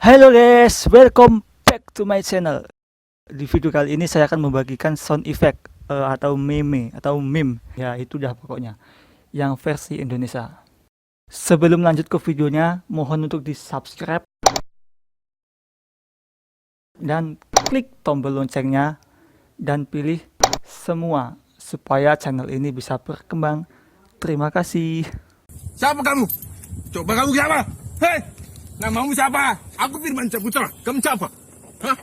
Halo guys, welcome back to my channel. Di video kali ini saya akan membagikan sound effect atau meme. Ya, itu dah pokoknya yang versi Indonesia. Sebelum lanjut ke videonya, mohon untuk di-subscribe dan klik tombol loncengnya dan pilih semua supaya channel ini bisa berkembang. Terima kasih. Siapa kamu? Coba kamu siapa? Hei, namamu siapa? Aku Firman Saputra. Kamu siapa? Hah?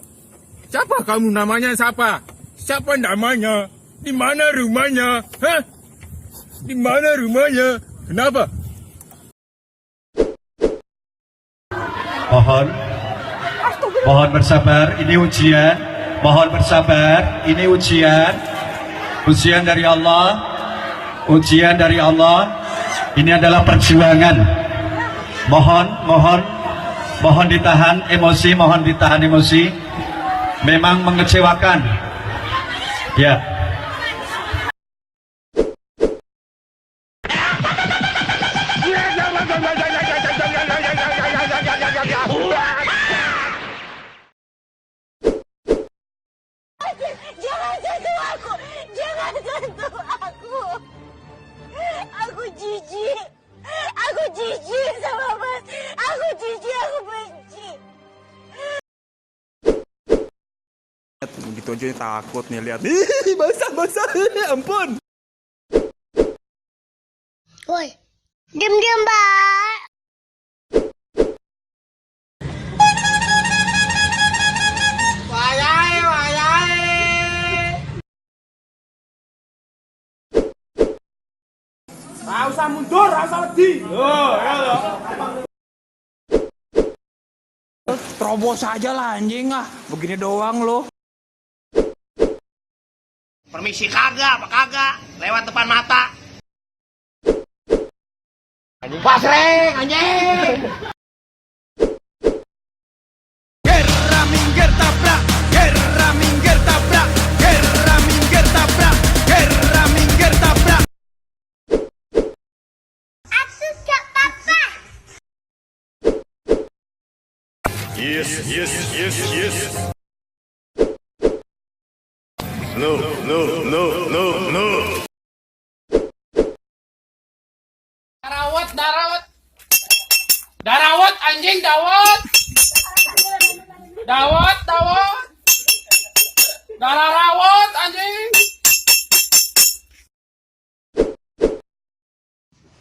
Siapa kamu? Namanya siapa? Siapa namanya? Di mana rumahnya? Hah? Di mana rumahnya? Kenapa? Mohon bersabar, ini ujian. Mohon bersabar, ini ujian. Ujian dari Allah. Ujian dari Allah. Ini adalah perjuangan. Mohon ditahan emosi, Memang mengecewakan. Ya. Jangan sentuh aku! Jangan sentuh aku! Aku jijik! Aku jijik sama Mas! Aku jijik, aku benci! Begitu aja takut nih lihat. Ih, basah. Ampun. Woi, diam-diam, Mbak! Usah mundur, usah wedi. Terobos aja lah anjing ah. Begini doang lo. Permisi kagak, apa kagak? Lewat depan mata. Anjing pasreng, anjing. Gerra minggir tabrak, gerra minggir tabrak, gerra minggir tabrak, gerra minggir tabrak. Aku gak apa-apa! Yes. No. Darawat anjing, dawat. Dararawat anjing.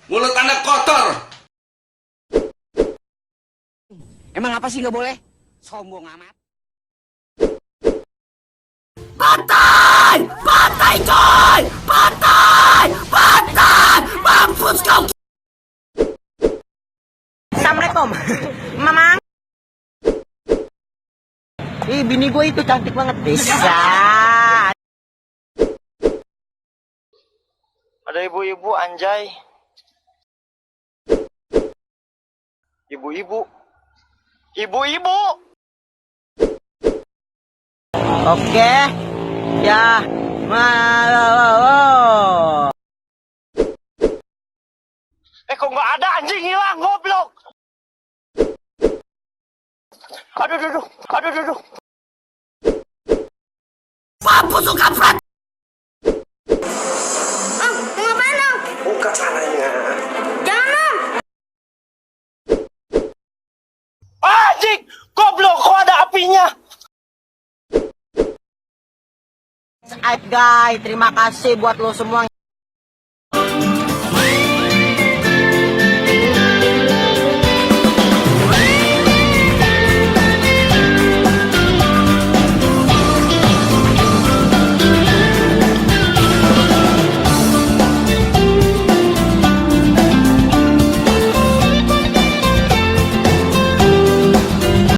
Mulut anak kotor. Emang apa sih nggak boleh? Sombong amat. Pantai coy! Pantai! Mampus kau! Assalamualaikum, Mamang. Ih, bini gue itu cantik banget. Bisa. Ada ibu-ibu anjay. Ibu-ibu. Oke. Ya. Kok nggak ada, anjing hilang, goblok. Aduh. Mampus kau kampret. Om, mau ngapain, Om? Buka caranya. Jangan, Om! Anjing, goblok, kok ada apinya? Guys, terima kasih buat lo semua.